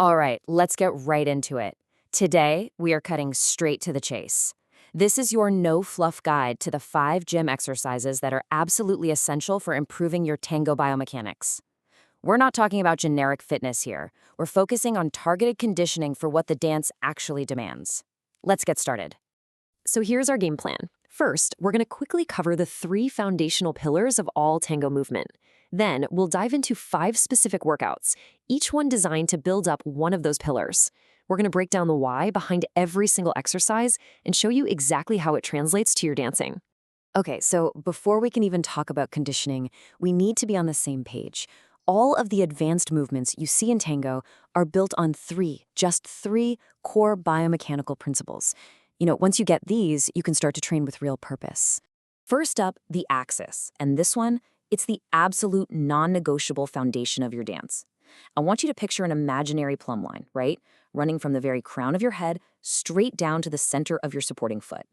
All right, let's get right into it. Today, we are cutting straight to the chase. This is your no-fluff guide to the 5 gym exercises that are absolutely essential for improving your tango biomechanics. We're not talking about generic fitness here. We're focusing on targeted conditioning for what the dance actually demands. Let's get started. So here's our game plan. First, we're going to quickly cover the 3 foundational pillars of all tango movement. Then, we'll dive into 5 specific workouts, each one designed to build up one of those pillars. We're going to break down the why behind every single exercise and show you exactly how it translates to your dancing. Okay, so before we can even talk about conditioning, we need to be on the same page. All of the advanced movements you see in tango are built on just three core biomechanical principles. Once you get these, you can start to train with real purpose. First up, the axis. And this one, it's the absolute non-negotiable foundation of your dance. I want you to picture an imaginary plumb line, right? Running from the very crown of your head straight down to the center of your supporting foot.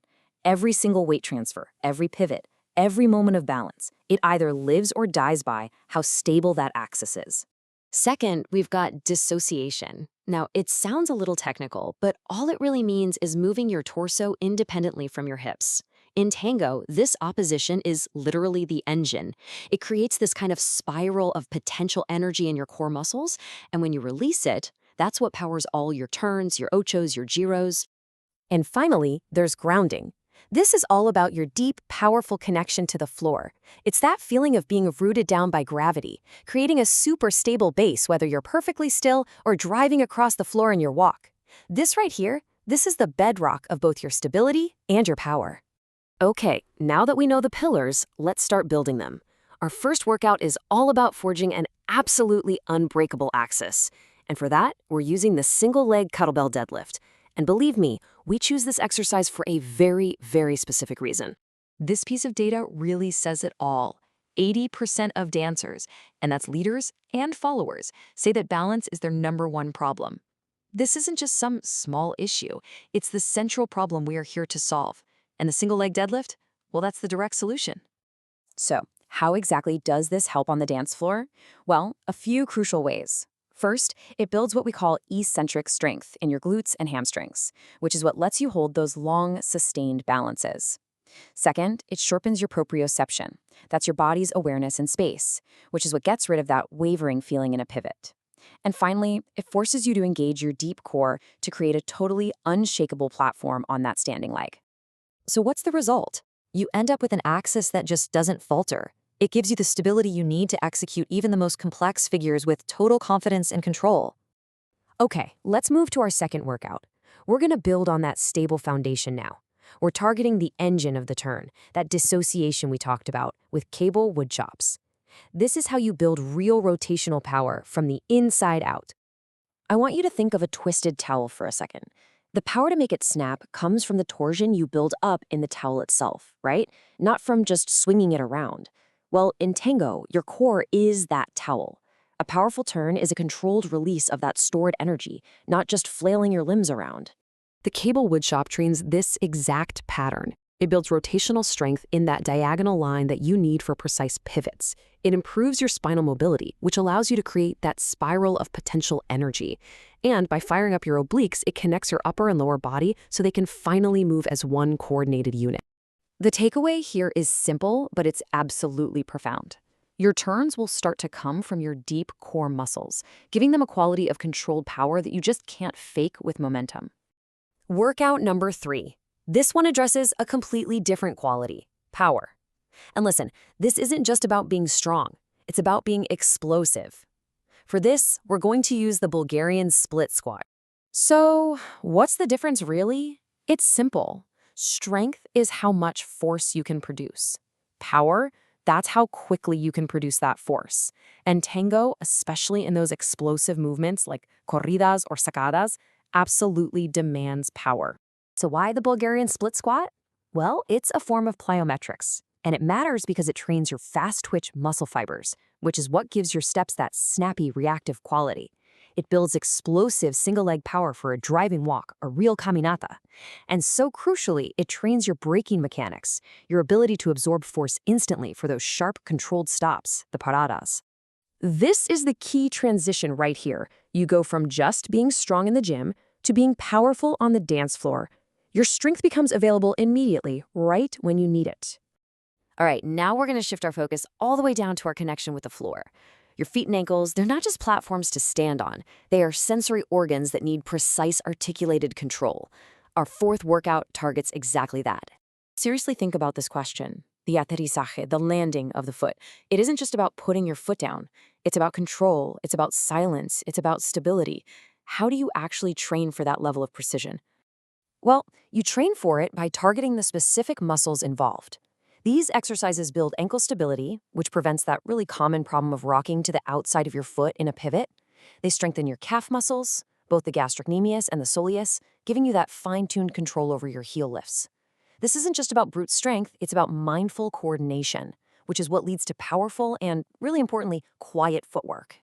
Every single weight transfer, every pivot, every moment of balance, it either lives or dies by how stable that axis is. Second, we've got dissociation. Now, it sounds a little technical, but all it really means is moving your torso independently from your hips. In tango, this opposition is literally the engine. It creates this kind of spiral of potential energy in your core muscles, and when you release it, that's what powers all your turns, your ochos, your giros. And finally, there's grounding. This is all about your deep, powerful connection to the floor. It's that feeling of being rooted down by gravity, creating a super stable base whether you're perfectly still or driving across the floor in your walk. This right here, this is the bedrock of both your stability and your power. Okay, now that we know the pillars, let's start building them. Our first workout is all about forging an absolutely unbreakable axis. And for that, we're using the single-leg kettlebell deadlift. And believe me, we choose this exercise for a very, very specific reason. This piece of data really says it all. 80% of dancers, and that's leaders and followers, say that balance is their #1 problem. This isn't just some small issue. It's the central problem we are here to solve. And the single-leg deadlift? Well, that's the direct solution. So, how exactly does this help on the dance floor? Well, a few crucial ways. First, it builds what we call eccentric strength in your glutes and hamstrings, which is what lets you hold those long, sustained balances. Second, it sharpens your proprioception. That's your body's awareness in space, which is what gets rid of that wavering feeling in a pivot. And finally, it forces you to engage your deep core to create a totally unshakable platform on that standing leg. So what's the result? You end up with an axis that just doesn't falter. It gives you the stability you need to execute even the most complex figures with total confidence and control. Okay, let's move to our second workout. We're going to build on that stable foundation now. We're targeting the engine of the turn, that dissociation we talked about, with cable woodchops. This is how you build real rotational power from the inside out. I want you to think of a twisted towel for a second. The power to make it snap comes from the torsion you build up in the towel itself, right? Not from just swinging it around. Well, in tango, your core is that towel. A powerful turn is a controlled release of that stored energy, not just flailing your limbs around. The cable woodchop trains this exact pattern. It builds rotational strength in that diagonal line that you need for precise pivots. It improves your spinal mobility, which allows you to create that spiral of potential energy. And by firing up your obliques, it connects your upper and lower body so they can finally move as one coordinated unit. The takeaway here is simple, but it's absolutely profound. Your turns will start to come from your deep core muscles, giving them a quality of controlled power that you just can't fake with momentum. Workout number 3. This one addresses a completely different quality, power. And listen, this isn't just about being strong. It's about being explosive. For this, we're going to use the Bulgarian Split Squat. So, what's the difference really? It's simple. Strength is how much force you can produce. Power, that's how quickly you can produce that force. And tango, especially in those explosive movements like corridas or sacadas, absolutely demands power. So why the Bulgarian split squat? Well, it's a form of plyometrics. And it matters because it trains your fast-twitch muscle fibers, which is what gives your steps that snappy, reactive quality. It builds explosive single-leg power for a driving walk, a real caminata. And so crucially, it trains your braking mechanics, your ability to absorb force instantly for those sharp, controlled stops, the paradas. This is the key transition right here. You go from just being strong in the gym to being powerful on the dance floor. Your strength becomes available immediately, right when you need it. All right, now we're going to shift our focus all the way down to our connection with the floor. Your feet and ankles, they're not just platforms to stand on. They are sensory organs that need precise articulated control. Our fourth workout targets exactly that. Seriously think about this question. The aterrizaje, the landing of the foot. It isn't just about putting your foot down. It's about control. It's about silence. It's about stability. How do you actually train for that level of precision? Well, you train for it by targeting the specific muscles involved. These exercises build ankle stability, which prevents that really common problem of rocking to the outside of your foot in a pivot. They strengthen your calf muscles, both the gastrocnemius and the soleus, giving you that fine-tuned control over your heel lifts. This isn't just about brute strength, it's about mindful coordination, which is what leads to powerful and, really importantly, quiet footwork.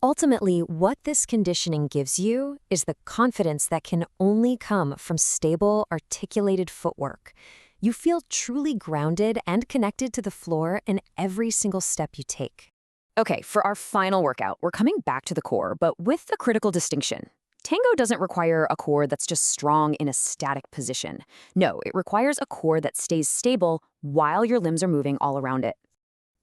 Ultimately, what this conditioning gives you is the confidence that can only come from stable, articulated footwork. You feel truly grounded and connected to the floor in every single step you take. Okay, for our final workout, we're coming back to the core, but with the critical distinction. Tango doesn't require a core that's just strong in a static position. No, it requires a core that stays stable while your limbs are moving all around it.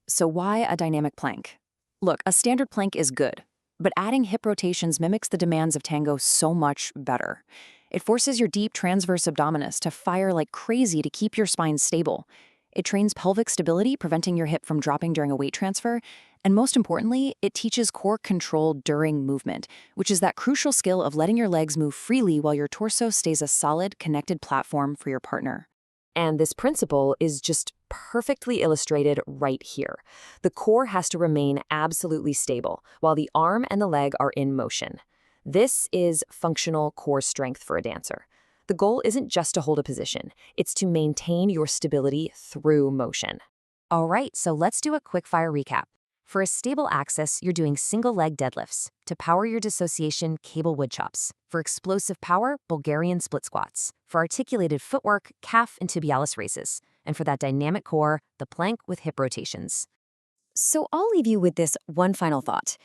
So why a dynamic plank? Look, a standard plank is good, but adding hip rotations mimics the demands of tango so much better. It forces your deep transverse abdominis to fire like crazy to keep your spine stable. It trains pelvic stability, preventing your hip from dropping during a weight transfer. And most importantly, it teaches core control during movement, which is that crucial skill of letting your legs move freely while your torso stays a solid, connected platform for your partner. And this principle is just perfectly illustrated right here. The core has to remain absolutely stable, while the arm and the leg are in motion. This is functional core strength for a dancer. The goal isn't just to hold a position, it's to maintain your stability through motion. All right, so let's do a quick fire recap. For a stable axis, you're doing single leg deadlifts. To power your dissociation, cable woodchops. For explosive power, Bulgarian split squats. For articulated footwork, calf and tibialis raises. And for that dynamic core, the plank with hip rotations. So I'll leave you with this one final thought.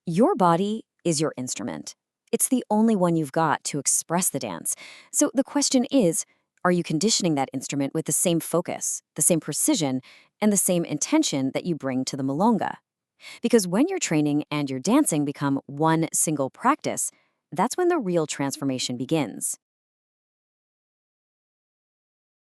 Your body is your instrument. It's the only one you've got to express the dance. So the question is, are you conditioning that instrument with the same focus, the same precision, and the same intention that you bring to the milonga? Because when your training and your dancing become one single practice, that's when the real transformation begins.